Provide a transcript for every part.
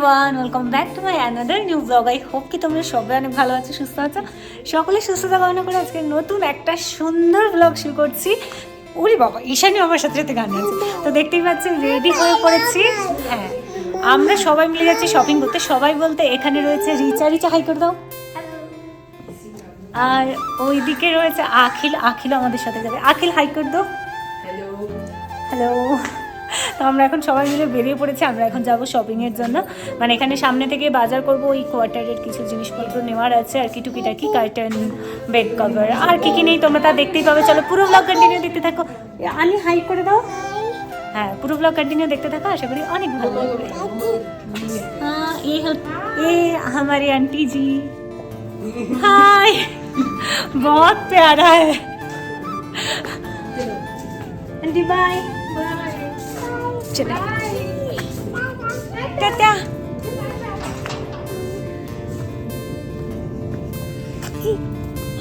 Everyone, welcome back to my another new blog. I hope কি তোমরা সবাই অনেক ভালো আছো, সুস্থ আছো। সকলে সুস্থতা কামনা করে আজকে নতুন একটা সুন্দর ব্লগ শুরু করছি। ওরে বাবা, ঈশানী আমার সাথে সাথে গান আছে, তো দেখতেই পাচ্ছি রেডি হয়ে পড়েছি। হ্যাঁ, আমরা সবাই মিলে যাচ্ছি শপিং করতে। সবাই বলতে এখানে রয়েছে রিচা হাই করে দাও, আর ওইদিকে রয়েছে আখিল আমাদের সাথে যাবে। আখিল হাই করে দাও। হ্যালো। তো আমরা এখন সবাই মিলে বেরিয়ে পড়েছি। আমরা এখন যাব শপিংয়ের জন্য, মানে এখানে সামনে থেকে বাজার করব। ওই কোয়ার্টারের কিছু জিনিসপত্র নেওয়ার আছে আর কি, টুকিটাকি কার্টেন, বেড কভার আর কি নেই তোমরা তা দেখতেই পাবে। চলো পুরো ব্লগ কন্টিনিউ দেখতে থাকো। আনি হাই করে দাও। হ্যাঁ, পুরো ব্লগ কন্টিনিউ দেখতে থাকো, আশা করি অনেক ভালো লাগবে। हाँ ये हमारी आंटी जी, हाय, बहुत प्यारा है आंटी। बाय चलो टाटा।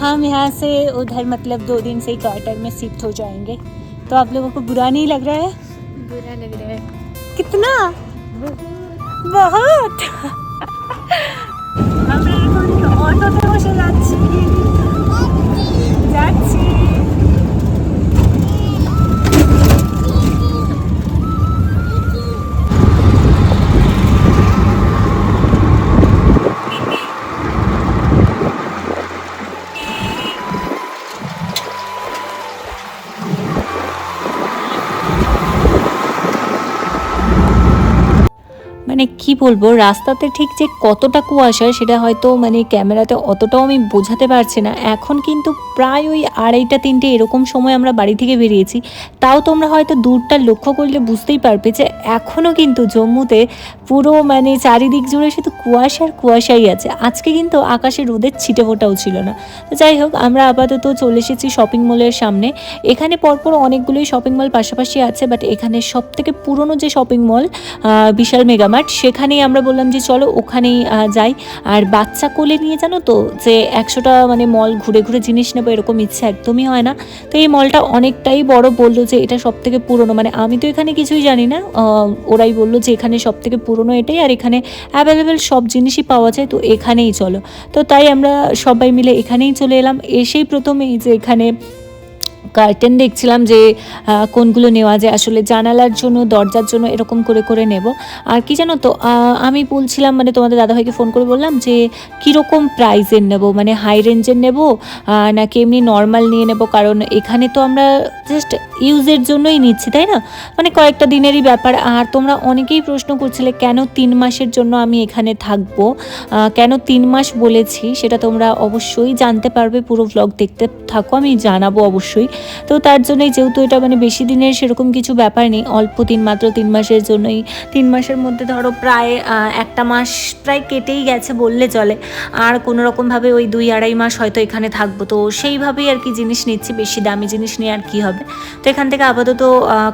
हम यहाँ से उधर मतलब 2 दिन से ही क्वार्टर में शिफ्ट हो जाएंगे, तो आप लोगों को बुरा नहीं लग रहा है? बुरा लग रहा है। कितना? बहुत। আমরা এখন অটোতে বসে যাচ্ছি। মানে কি বলবো, রাস্তাতে ঠিক যে কতটা কুয়াশা সেটা হয়তো মানে ক্যামেরাতে অতটাও আমি বোঝাতে পারছি না। এখন কিন্তু প্রায় ওই 2:30-3টে এরকম সময় আমরা বাড়ি থেকে বেরিয়েছি। তাও তোমরা হয়তো দূরটা লক্ষ্য করলে বুঝতেই পারবে যে এখনও কিন্তু জম্মুতে পুরো মানে চারিদিক জুড়ে শুধু কুয়াশাই আছে। আজকে কিন্তু আকাশে রোদের ছিটে ফোটাও ছিল না। তো যাই হোক, আমরা আপাতত চলে এসেছি শপিং মলের সামনে। এখানে পরপর অনেকগুলোই শপিং মল পাশাপাশি আছে, বাট এখানে সবথেকে পুরনো যে শপিং মল বিশাল মেগামার্ট, সেখানেই আমরা বললাম যে চলো ওখানেই যাই। আর বাচ্চা কোলে নিয়ে জানো তো যে 100টা মানে মল ঘুরে ঘুরে জিনিস নেবো এরকম ইচ্ছে একদমই হয় না। তো এই মলটা অনেকটাই বড়, বললো যে এটা সব থেকে পুরনো, মানে আমি তো এখানে কিছুই জানি না, ওরাই বললো যে এখানে সব থেকে পুরনো এটাই, আর এখানে অ্যাভেলেবেল সব জিনিসই পাওয়া যায়, তো এখানেই চলো। তো তাই আমরা সবাই মিলে এখানেই চলে এলাম। এসেই প্রথমেই যে এখানে কার্টেন দেখছিলাম যে কোনগুলো নেওয়া যায়, আসলে জানালার জন্য দরজার জন্য এরকম করে করে নেব। আর কি জানো তো, আমি বলছিলাম মানে তোমাদের দাদাভাইকে ফোন করে বললাম যে কীরকম প্রাইসের নেব, মানে হাই রেঞ্জের নেব নাকি এমনি নর্মাল নিয়ে নেব, কারণ এখানে তো আমরা জাস্ট ইউজের জন্যই নিচ্ছি, তাই না, মানে কয়েকটা দিনেরই ব্যাপার। আর তোমরা অনেকেই প্রশ্ন করছিলে কেন 3 মাসের জন্য আমি এখানে থাকবো, কেন 3 মাস বলেছি সেটা তোমরা অবশ্যই জানতে পারবে, পুরো ব্লগ দেখতে থাকো, আমি জানাবো অবশ্যই। তো তার জন্যই, যেহেতু এটা মানে বেশি দিনের সেরকম কিছু ব্যাপার নেই, অল্প দিন, মাত্র 3 মাসের জন্যই। 3 মাসের মধ্যে ধরো প্রায় 1টা মাস প্রায় কেটেই গেছে বললে চলে, আর কোনো রকমভাবে ওই 2-2.5 মাস হয়তো এখানে থাকবো। তো সেইভাবেই আর কি জিনিস নিচ্ছি, বেশি দামি জিনিস নিয়ে আর কি হবে। তো এখান থেকে আপাতত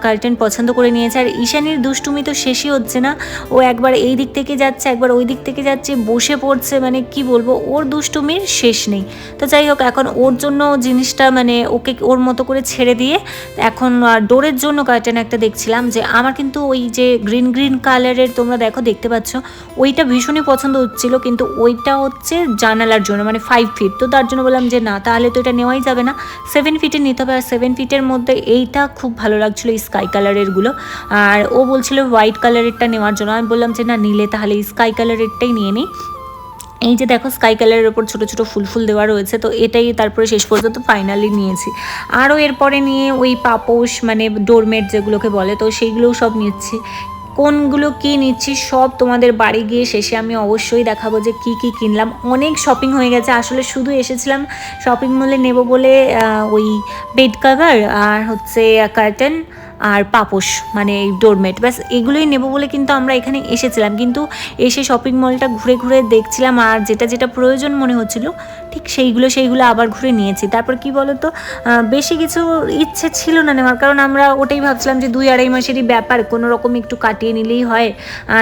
কার্টেন পছন্দ করে নিয়েছে। আর ঈশানীর দুষ্টুমি তো শেষই হচ্ছে না, ও একবার এই দিক থেকে যাচ্ছে একবার ওই দিক থেকে যাচ্ছে, বসে পড়ছে, মানে কি বলবো, ওর দুষ্টুমির শেষ নেই। তো যাই হোক, এখন ওর জন্য জিনিসটা মানে ওকে ওর মতো করে ছেড়ে দিয়ে এখন ডোরের জন্য কার্টেন একটা দেখছিলাম, যে আমার কিন্তু ওই যে গ্রিন কালারের তোমরা দেখতে পাচ্ছ, ওইটা ভীষণই পছন্দ হচ্ছিল, কিন্তু ওইটা হচ্ছে জানালার জন্য মানে 5 ফিট। তো তার জন্য বললাম যে না, তাহলে তো এটা নেওয়াই যাবে না, 7 ফিটের নিতে হবে। আর 7 ফিটের মধ্যে এইটা খুব ভালো লাগছিলো, এই স্কাই কালারেরগুলো। আর ও বলছিল হোয়াইট কালারেরটা নেওয়ার জন্য, আমি বললাম যে না, নিলে তাহলে এই স্কাই কালারেরটাই নিয়ে নিই। এই যে দেখো, স্কাই কালারের ওপর ছোটো ছোটো ফুল দেওয়া রয়েছে, তো এটাই তারপরে শেষ পর্যন্ত ফাইনালি নিয়েছি। আরও এরপরে নিয়ে ওই পাপোশ মানে ডোরমেট যেগুলোকে বলে, তো সেইগুলোও সব নিচ্ছি। কোনগুলো কী নিচ্ছি সব তোমাদের বাড়ি গিয়ে শেষে আমি অবশ্যই দেখাবো যে কী কী কিনলাম। অনেক শপিং হয়ে গেছে, আসলে শুধু এসেছিলাম শপিং মলে নেব বলে ওই বেড কভার আর হচ্ছে কার্টেন আর পাপোশ মানে এই ডোরমেট, ব্যাস এগুলোই নেব বলে কিন্তু আমরা এখানে এসেছিলাম। কিন্তু এসে শপিং মলটা ঘুরে ঘুরে দেখছিলাম, আর যেটা যেটা প্রয়োজন মনে হচ্ছিল ঠিক সেইগুলো আবার ঘুরে নিয়েছি। তারপর কি বলতো, বেশি কিছু ইচ্ছে ছিল না নেওয়ার, কারণ আমরা ওটাই ভাবছিলাম যে 2-2.5 মাসেরই ব্যাপার, কোনো রকম একটু কাটিয়ে নিলেই হয়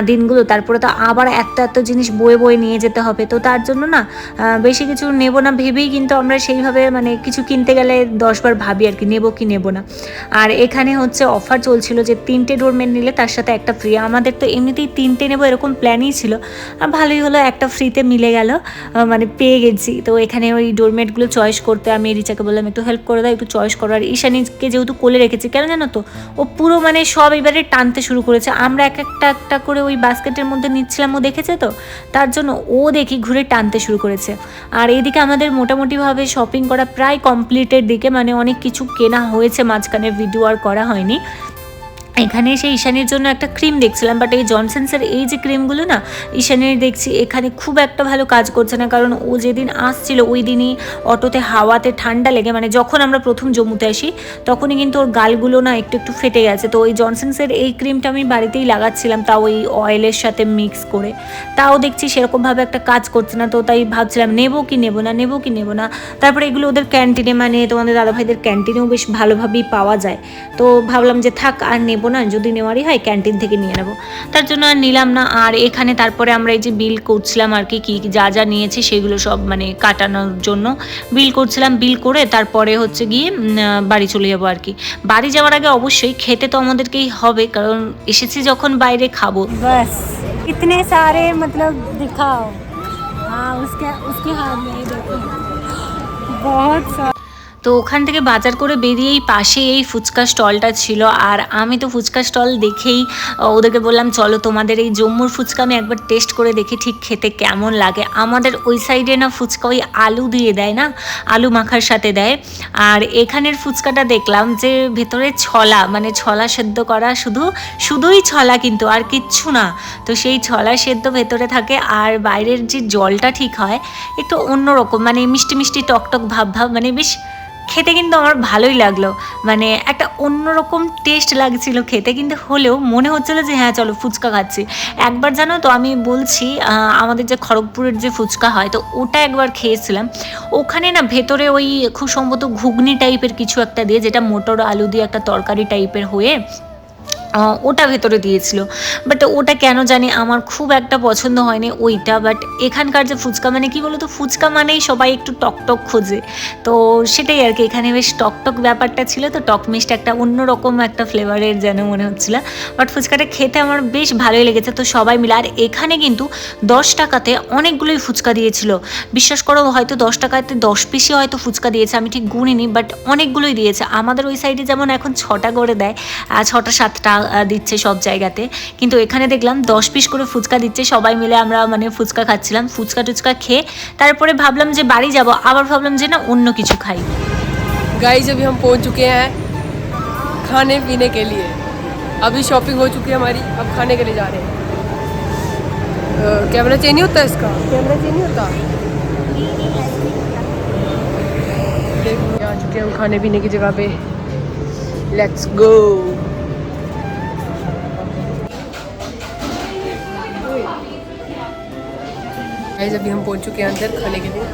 দিনগুলো, তারপরে তো আবার এত জিনিস বয়ে নিয়ে যেতে হবে। তো তার জন্য না বেশি কিছু নেব না ভেবেই কিন্তু আমরা সেইভাবে মানে কিছু কিনতে গেলে 10 বার ভাবি আর কি নেব কি নেব না। আর এখানে হচ্ছে অফার চলছিল যে 3টে ডোরমেট নিলে তার সাথে একটা ফ্রি। আমাদের তো এমনিতেই 3টে নেব এরকম প্ল্যানই ছিল, আর ভালোই হলো একটা ফ্রিতে মিলে গেল, মানে পেয়ে গেছি। তো এখানে ওই ডোরমেটগুলো চয়েস করতে আমি রিচাকে বললাম একটু হেল্প করে দাও, একটু চয়েস করার। ঈশানীকে যেহেতু কোলে রেখেছি, কেন জানো তো, ও পুরো মানে সব এবারে টানতে শুরু করেছে। আমরা একটা করে ওই বাস্কেটের মধ্যে নিচ্ছিলাম, ও দেখেছে তো, তার জন্য ও দেখি ঘুরে টানতে শুরু করেছে। আর এইদিকে আমাদের মোটামুটিভাবে শপিং করা প্রায় কমপ্লিটের দিকে, মানে অনেক কিছু কেনা হয়েছে, মাঝখানে ভিডিও আর করা হয়নি। এখানে এসে ঈশানীর জন্য একটা ক্রিম দেখছিলাম, বাট এই জনসন্সের এই যে ক্রিমগুলো না ঈশানীর দেখছি এখানে খুব একটা ভালো কাজ করছে না, কারণ ও যেদিন আসছিল ওই দিনই অটোতে হাওয়াতে ঠান্ডা লেগে, মানে যখন আমরা প্রথম জম্মুতে আসি তখনই কিন্তু ওর গালগুলো না একটু ফেটে গেছে। তো ওই জনসন্সের এই ক্রিমটা আমি বাড়িতেই লাগাচ্ছিলাম, তাও ওই অয়েলের সাথে মিক্স করে, তাও দেখছি সেরকমভাবে একটা কাজ করছে না। তো তাই ভাবছিলাম নেব কি নেব না। তারপরে এগুলো ওদের ক্যান্টিনে, মানে তোমাদের দাদাভাইদের ক্যান্টিনেও বেশ ভালোভাবেই পাওয়া যায়। তো ভাবলাম যে থাক আর নেব না, যদি নেওয়ারই হয় ক্যান্টিন থেকে নিয়ে নেব, তার জন্য আর নিলাম না। আর এখানে তারপরে আমরা এই যে বিল করছিলাম আর কি যা নিয়েছি সেগুলো সব মানে কাটানোর জন্য বিল করছিলাম। বিল করে তারপরে হচ্ছে গিয়ে বাড়ি চলে যাবো আর কি। বাড়ি যাওয়ার আগে অবশ্যই খেতে তো আমাদেরকেই হবে, কারণ এসেছি যখন বাইরে খাবো। বাস ইতনে সারে মতলব দিখাও, হ্যাঁ उसके हाथ में देखो बहुत। তো ওখান থেকে বাজার করে বেরিয়েই পাশে এই ফুচকা স্টলটা ছিল, আর আমি তো ফুচকা স্টল দেখেই ওদেরকে বললাম চলো তোমাদের এই জম্মুর ফুচকা আমি একবার টেস্ট করে দেখি ঠিক খেতে কেমন লাগে। আমাদের ওই সাইডে না ফুচকা ওই আলু দিয়ে দেয় না, আলু মাখার সাথে দেয়, আর এখানের ফুচকাটা দেখলাম যে ভেতরে ছলা, মানে ছলা সেদ্ধ করা, শুধুই ছলা কিন্তু আর কিচ্ছু না। তো সেই ছলা সেদ্ধ ভেতরে থাকে, আর বাইরের যে জলটা ঠিক হয় একটু অন্যরকম, মানে মিষ্টি টক ভাব, মানে বেশ খেতে কিন্তু আমার ভালোই লাগলো, মানে একটা অন্যরকম টেস্ট লাগছিল খেতে, কিন্তু হলেও মনে হচ্ছিলো যে হ্যাঁ চলো ফুচকা খাচ্ছি। একবার জানো তো আমি বলছি আমাদের যে খড়গপুরের যে ফুচকা হয় তো ওটা একবার খেয়েছিলাম, ওখানে না ভেতরে ওই খুব সম্ভবত ঘুগনি টাইপের কিছু একটা দিয়ে, যেটা মটর আলু দিয়ে একটা তরকারি টাইপের হয়ে ওটা ভেতরে দিয়েছিল, বাট ওটা কেন জানি আমার খুব একটা পছন্দ হয়নি ওইটা। বাট এখানকার যে ফুচকা, মানে কি বলতো, ফুচকা মানেই সবাই একটু টক খোঁজে, তো সেটাই আর কি, এখানে বেশ টক ব্যাপারটা ছিল, তো টক মিষ্টি একটা অন্যরকম একটা ফ্লেভারের যেন মনে হচ্ছিল। বাট ফুচকাটা খেতে আমার বেশ ভালোই লেগেছে। তো সবাই মিলে, আর এখানে কিন্তু 10 টাকাতে অনেকগুলোই ফুচকা দিয়েছিল, বিশ্বাস করো, হয়তো 10 টাকাতে 10 পিসই হয়তো ফুচকা দিয়েছে, আমি ঠিক গুনিনি, বাট অনেকগুলোই দিয়েছে। আমাদের ওই সাইডে যেমন এখন 6টা করে দেয়, 6টা 7টা দিচ্ছে সব জায়গাতে, কিন্তু এখানে দেখলাম 10 পিস করে ফুচকা দিচ্ছে। সবাই মিলে আমরা মানে ফুচকা খাচ্ছিলাম, ফুচকা টুচকা খেয়ে তারপরে ভাবলাম যে বাড়ি যাব, আবার ভাবলাম যে না অন্য কিছু খাই। गाइस अभी हम पहुंच चुके हैं खाने पीने के लिए, अभी शॉपिंग हो चुकी है हमारी, अब खाने के लिए जा रहे हैं। कैमरा चेंज नहीं होता, इसका कैमरा चेंज नहीं होता। आ चुके हैं हम खाने पीने की जगह पे, लेट्स गो। गाइस अभी हम पहुंच चुके हैं अंदर खाने के लिए,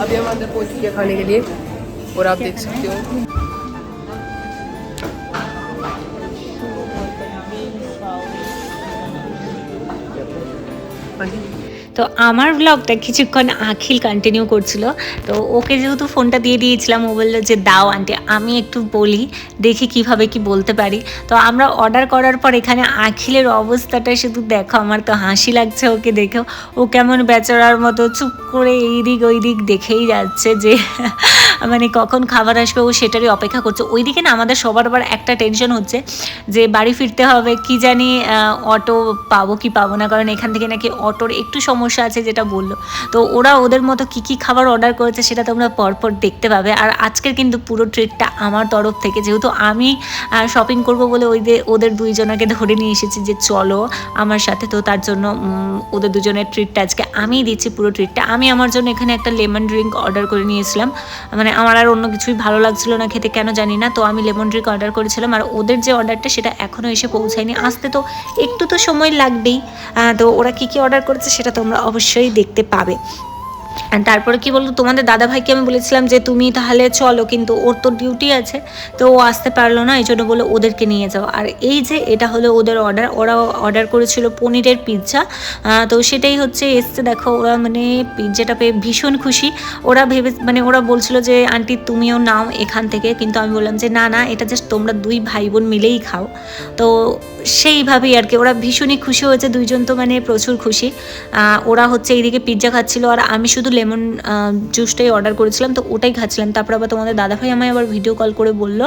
अभी हम अंदर पहुंच चुके हैं खाने के लिए, और आप देख सकते हो তো আমার ব্লগটা কিছুক্ষণ আখিল কন্টিনিউ করছিল, তো ওকে যেহেতু ফোনটা দিয়ে দিয়েছিলাম, ও বললো যে দাও আন্টি আমি একটু বলি, দেখি কিভাবে কি বলতে পারি। তো আমরা অর্ডার করার পর এখানে আখিলের অবস্থাটা শুধু দেখো, আমার তো হাসি লাগছে ওকে দেখেও, ও কেমন বেচারার মতো চুপ করে এই দিক ওই দিক দেখেই যাচ্ছে যে মানে কখন খাবার আসবে, ও সেটারই অপেক্ষা করছে। ওইদিকে না আমাদের সবার আবার একটা টেনশন হচ্ছে যে বাড়ি ফিরতে হবে, কি জানি অটো পাবো কি পাবো না, কারণ এখান থেকে নাকি অটোর একটু সমস্যা আছে যেটা বললো। তো ওরা ওদের মতো কি খাবার অর্ডার করেছে সেটা তোমরা পরপর দেখতে পাবে। আর আজকের কিন্তু পুরো ট্রিটটা আমার তরফ থেকে, যেহেতু আমি শপিং করব বলে ওদের দুইজনকে ধরে নিয়ে এসেছি যে চলো আমার সাথে, তো তার জন্য ওদের দুজনের ট্রিটটা আজকে আমিই দিচ্ছি, পুরো ট্রিটটা। আমি আমার জন্য এখানে একটা লেমন ড্রিঙ্ক অর্ডার করে নিয়েছিলাম, মানে আমার আর অন্য কিছুই ভালো লাগছিল না খেতে, কেন জানি না, তো আমি লেমন ড্রিঙ্ক অর্ডার করেছিলাম। আর ওদের যে অর্ডারটা সেটা এখনও এসে পৌঁছায়নি, আসতে তো একটু তো সময় লাগবেই। তো ওরা কী অর্ডার করেছে সেটা তোমরা অবশ্যই দেখতে পাবে। তারপরে কি বলতো, তোমাদের দাদাভাইকে আমি বলেছিলাম যে তুমি তাহলে চলো, কিন্তু ওর তো ডিউটি আছে, তো ও আসতে পারলো না, এই জন্য বলে ওদেরকে নিয়ে যাও। আর এই যে এটা হলো ওদের অর্ডার, ওরা অর্ডার করেছিল পনিরের পিৎজা, তো সেটাই হচ্ছে এসছে। দেখো ওরা মানে পিৎজাটা পেয়ে ভীষণ খুশি। ওরা ওরা বলছিল যে আন্টি তুমিও নাও এখান থেকে, কিন্তু আমি বললাম যে না না, এটা জাস্ট তোমরা দুই ভাই বোন মিলেই খাও। তো সেইভাবেই আর কি ওরা ভীষণই খুশি হয়েছে, দুইজন তো মানে প্রচুর খুশি। ওরা হচ্ছে এইদিকে পিৎজা খাচ্ছিল আর আমি শুধু লেমন জুসটাই অর্ডার করেছিলাম, তো ওটাই খাচ্ছিলাম। তারপর আবার তোমাদের দাদাভাই আমায় আবার ভিডিও কল করে বলল,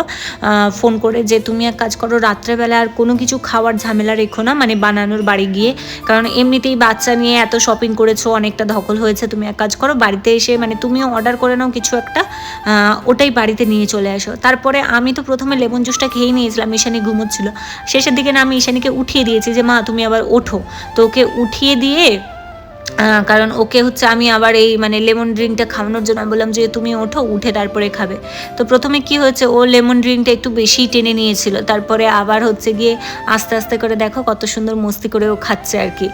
ফোন করে, যে তুমি এক কাজ করো, রাত্রেবেলা আর কোনো কিছু খাওয়ার ঝামেলা রেখো না, মানে বানানোর বাড়ি গিয়ে, কারণ এমনিতেই বাচ্চা নিয়ে এত শপিং করেছো, অনেকটা ধকল হয়েছে, তুমি এক কাজ করো, বাড়িতে এসে মানে তুমিও অর্ডার করে নাও কিছু একটা, ওটাই বাড়িতে নিয়ে চলে আসো। তারপরে আমি তো প্রথমে লেমন জুসটা খেয়েই নিয়েছিলাম, ঈশানী ঘুমোচ্ছিল, শেষের দিকে না আমি ঈশানীকে উঠিয়ে দিয়েছি যে মা তুমি আবার ওঠো, তো ওকে উঠিয়ে দিয়ে, কারণ ওকে হচ্ছে আমি আবার এই মানে লেমন ড্রিঙ্কটা খাওয়ানোর জন্য আমি বললাম যে তুমি ওঠো, উঠে তারপরে খাবে। তো প্রথমে কি হয়েছে, ও লেমন ড্রিঙ্কটা একটু বেশি টেনে নিয়েছিল, তারপরে আবার হচ্ছে গিয়ে আস্তে আস্তে করে দেখো কত সুন্দর মস্তি করে ও খাচ্ছে আর কি।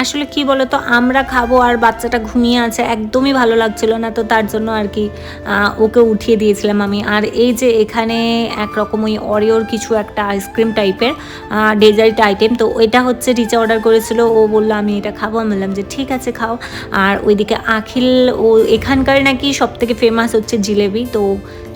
আসলে কি বলো তো, আমরা খাবো আর বাচ্চাটা ঘুমিয়ে আছে, একদমই ভালো লাগছিল না, তো তার জন্য আর কি ওকে উঠিয়ে দিয়েছিলাম আমি। আর এই যে এখানে একরকম ওই অরিওর কিছু একটা আইসক্রিম টাইপের ডেজার্ট আইটেম, তো এটা হচ্ছে রিচা অর্ডার করেছিল, ও বললো আমি এটা খাবো, আমি বললাম যে ঠিক আছে খাও। আর ওইদিকে আখিল, ও এখানকার নাকি সব থেকে ফেমাস হচ্ছে জিলেবি, তো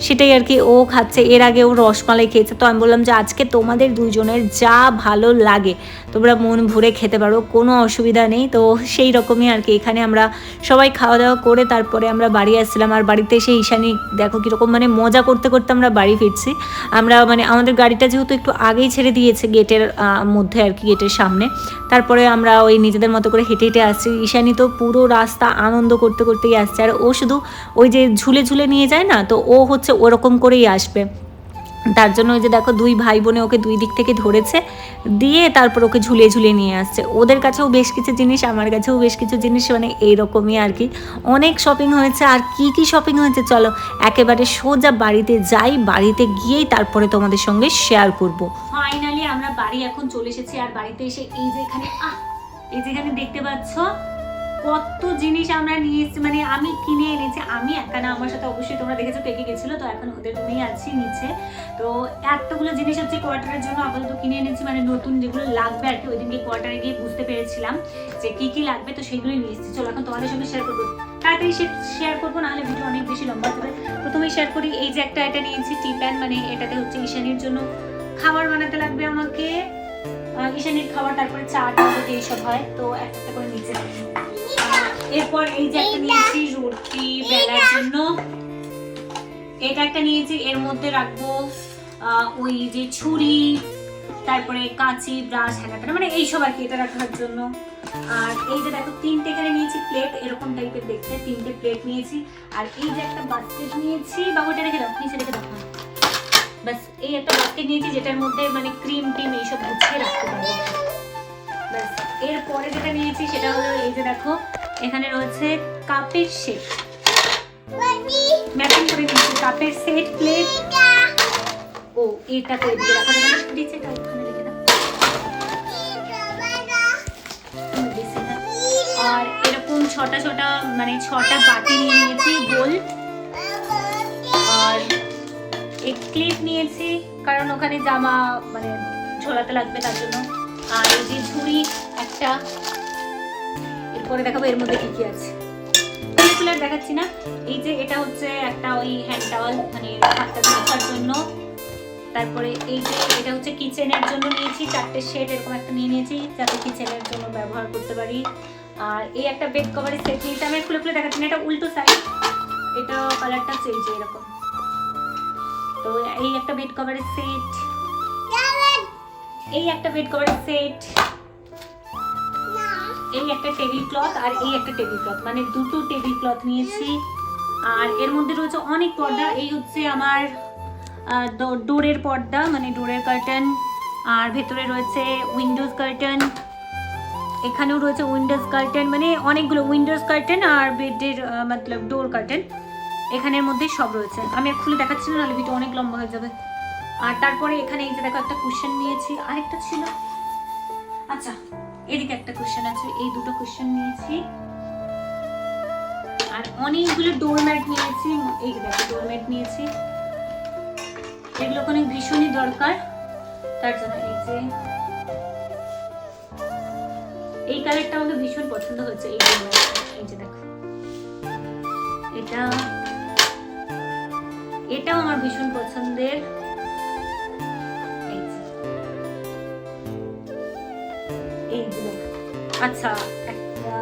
সেটাই আর কি ও খাচ্ছে। এর আগে ও রসমালাই খেয়েছে, তো আমি বললাম যে আজকে তোমাদের দুইজনের যা ভালো লাগে তোমরা মন ভরে খেতে পারো, কোনো অসুবিধা নেই। তো সেই রকমই আর কি এখানে আমরা সবাই খাওয়া দাওয়া করে তারপরে আমরা বাড়ি আসছিলাম। আর বাড়িতে এসে ঈশানী দেখো কীরকম মানে মজা করতে করতে আমরা বাড়ি ফিরছি। আমরা মানে আমাদের গাড়িটা যেহেতু একটু আগেই ছেড়ে দিয়েছে গেটের মধ্যে আর কি, গেটের সামনে, তারপরে আমরা ওই নিজেদের মতো করে হেঁটে হেঁটে আসছি। ঈশানী তো পুরো রাস্তা আনন্দ করতে করতেই আসছে, আর ও শুধু ওই যে ঝুলে ঝুলে নিয়ে যায় না, তো ও হচ্ছে ওরকম করেই আসবে। তার জন্য ওই যে দেখো দুই ভাই বোনে ওকে দুই দিক থেকে ধরেছে, দিয়ে তারপর ওকে ঝুলিয়ে ঝুলিয়ে নিয়ে আসছে। ওদের কাছেও বেশ কিছু জিনিস, আমার কাছেও বেশ কিছু জিনিস, মানে এইরকমই আর কি। অনেক শপিং হয়েছে। আর কি কি শপিং হয়েছে চলো একেবারে সোজা বাড়িতে যাই, বাড়িতে গিয়েই তারপরে তোমাদের সঙ্গে শেয়ার করব। ফাইনালি আমরা বাড়ি এখন চলে এসেছি। আর বাড়িতে এসে এই যে এখানে দেখতে পাচ্ছ কত জিনিস আমরা নিয়ে এসেছি, মানে আমি কিনে এনেছি। আমি একা না, আমার সাথে অবশ্যই তোমরা দেখেছো কে কে গেছিলো, তো এখন ওদের রুমেই আছি নিচে। তো এতগুলো জিনিস হচ্ছে কোয়ার্টারের জন্য আপাতত কিনে এনেছি, মানে নতুন যেগুলো লাগবে আর কি। ওই দিনকে কোয়ার্টারে গিয়ে বুঝতে পেরেছিলাম যে কি কি লাগবে, তো সেইগুলোই নিয়ে এসেছি। চলো এখন তোমাদের সঙ্গে শেয়ার করবো, তাড়াতাড়ি শেয়ার করবো, নাহলে ভিডিও অনেক বেশি লম্বা হবে। প্রথমেই শেয়ার করি, এই যে এটা নিয়েছি টি প্যান, মানে এটাতে হচ্ছে ঈশানীর জন্য খাবার বানাতে লাগবে আমাকে, ঈশানীর খাবার, তারপরে চা যদি এইসব হয়, তো একটা করে নিচে। এরপর এই যে একটা নিয়েছি রুটি বেলার জন্য, এটা একটা নিয়েছি, এর মধ্যে রাখবো ওই যে ছুরি, তারপরে কাঁচি, ব্রাশ, হ্যাঙ্গার, মানে এইসব আর কি, এটা রাখার জন্য। আর এই যে দেখো তিনটে এখানে নিয়েছি প্লেট, এরকম টাইপের দেখতে তিনটে প্লেট নিয়েছি। আর এই যে একটা বাস্কেট নিয়েছি, বাবুটা রেখে দাও, নিচে রেখে দাও, বাস এই একটা বাস্কেট নিয়েছি যেটার মধ্যে মানে ক্রিম টিম এইসব গুছিয়ে রাখতে পারবো। বাস এরপরে যেটা নিয়েছি সেটা হলো এই যে দেখো এখানে রয়েছে কাপের সেট, ম্যাপিং করে দিয়েছি কাপের সেট, প্লেট। ও এটা তো এদিকে রাখা যাবে না, নিচেটা ওখানে রেখে দাও। আর এরকম ছটা মানে 6টা বাটি নিয়ে নিয়েছি গোল। আর এক ক্লিপ নিয়েছি কারণ ওখানে জামা মানে ঝোলাতে লাগবে তার জন্য। আর এই যে ঝুড়ি একটা, এরপরে দেখাবো এর মধ্যে কি কি আছে, খুলে দেখাচ্ছি না। এই যে এটা হচ্ছে একটা ওই হ্যান্ড টাওয়াল, মানে হাতটা ধোয়ার জন্য। তারপরে এই যে এটা হচ্ছে কিচেনের জন্য নিয়েছি, 4টে সেট এরকম একটা নিয়ে নিয়েছি যাতে কিচেনের জন্য ব্যবহার করতে পারি। আর এই একটা বেড কভারের সেট নিয়েছি, আমি খুলে খুলে দেখাচ্ছি না, এটা উল্টো সাইড, এটা কালারটা চেঞ্জ এরকম। তো এই একটা বেড কভারের সেট, এই একটা বেড কভারের সেট, এই একটা টেবিল ক্লথ, আর এই একটা টেবিল ক্লথ, মানে দুটো টেবিল ক্লথ নিয়েছি। আর এর মধ্যে রয়েছে অনেক পর্দা, এই হচ্ছে আমার ডোরের পর্দা, মানে ডোরের কার্টেন। আর ভেতরে রয়েছে উইন্ডোজ কার্টেন, এখানেও রয়েছে উইন্ডোজ কার্টেন, মানে অনেকগুলো উইন্ডোজ কার্টেন আর বেডের মতলব ডোর কার্টেন, এখানের মধ্যেই সব রয়েছে। আমি খুলে দেখাচ্ছি না, নাহলে ভিডিও অনেক লম্বা হয়ে যাবে। আর তারপরে এখানে এই যে দেখো একটা কুশন নিয়েছি, আরেকটা ছিল, আচ্ছা এদিকে একটা কুশন আছে, এই দুটো কুশন নিয়েছি। আর অনেকগুলো ডোরম্যাট নিয়েছি, এই দেখো ডোরম্যাট নিয়েছি, এগুলো অনেক ভীষণই দরকার। তার জন্য এই কালারটা আমাকে ভীষণ পছন্দ হচ্ছে, এই যে দেখো এটাও আমার ভীষণ পছন্দের। এইগুলো আচ্ছা একটা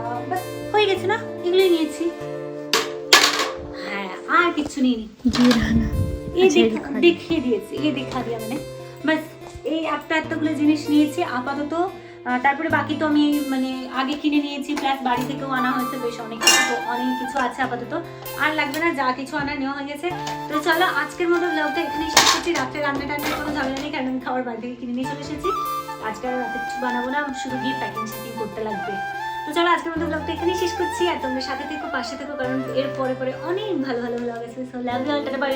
হয়ে গেছে না, এগুলোই নিয়েছি। হ্যাঁ আর কিছু নিইনি, দেখিয়ে দিয়েছি, দেখা দিয়া মানে বাস এই এতগুলো জিনিস নিয়েছি আপাতত। তারপরে বাকি তো আমি মানে আগে কিনে নিয়েছি, প্লাস বাড়ি থেকেও আনা হয়েছে বেশ অনেক কিছু আছে আপাতত, আর লাগবে না, যা কিছু আনা নেওয়া হয়ে গেছে। তো চলো আজকের মতো ব্লগটা এখানেই শেষ করছি। রাত্রে রান্না কোনো ঝামেলা নেই, কারণ খাবার বাড়ি থেকে কিনে নিয়ে চলে এসেছি। আজকে আর রাতে কিছু বানাবো না, শুধু গিয়ে প্যাকিং করতে লাগবে। তো চলো আজকের মতো ব্লগটা এখানেই শেষ করছি, আর তোমরা সাথে থেকো, পাশে থেকো, কারণ এর পরে অনেক ভালো ভালো ব্লগ আছে। So love you all, tata by.